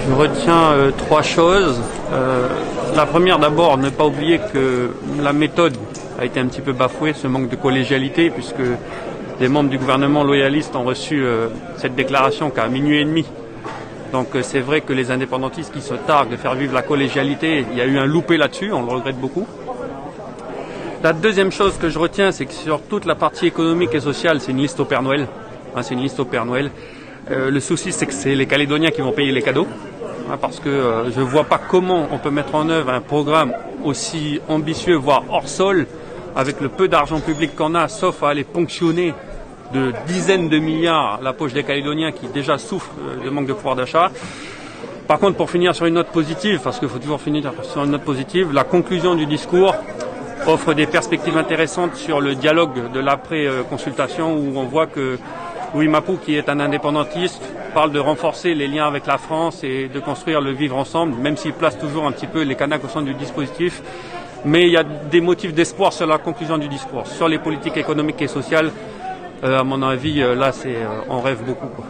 Je retiens trois choses. La première, d'abord, ne pas oublier que la méthode a été un petit peu bafouée, ce manque de collégialité, puisque des membres du gouvernement loyalistes ont reçu cette déclaration qu'à minuit et demi. Donc c'est vrai que les indépendantistes qui se targuent de faire vivre la collégialité, il y a eu un loupé là-dessus, on le regrette beaucoup. La deuxième chose que je retiens, c'est que sur toute la partie économique et sociale, c'est une liste au Père Noël. C'est une liste au Père Noël. Le souci, c'est que c'est les Calédoniens qui vont payer les cadeaux. Parce que je ne vois pas comment on peut mettre en œuvre un programme aussi ambitieux, voire hors sol, avec le peu d'argent public qu'on a, sauf à aller ponctionner de dizaines de milliards la poche des Calédoniens qui déjà souffrent de manque de pouvoir d'achat. Par contre, pour finir sur une note positive, parce qu'il faut toujours finir sur une note positive, la conclusion du discours offre des perspectives intéressantes sur le dialogue de l'après-consultation où on voit que Louis Mapou, qui est un indépendantiste, parle de renforcer les liens avec la France et de construire le vivre ensemble, même s'il place toujours un petit peu les Kanaks au centre du dispositif. Mais il y a des motifs d'espoir sur la conclusion du discours. Sur les politiques économiques et sociales, à mon avis, là, on rêve beaucoup, quoi.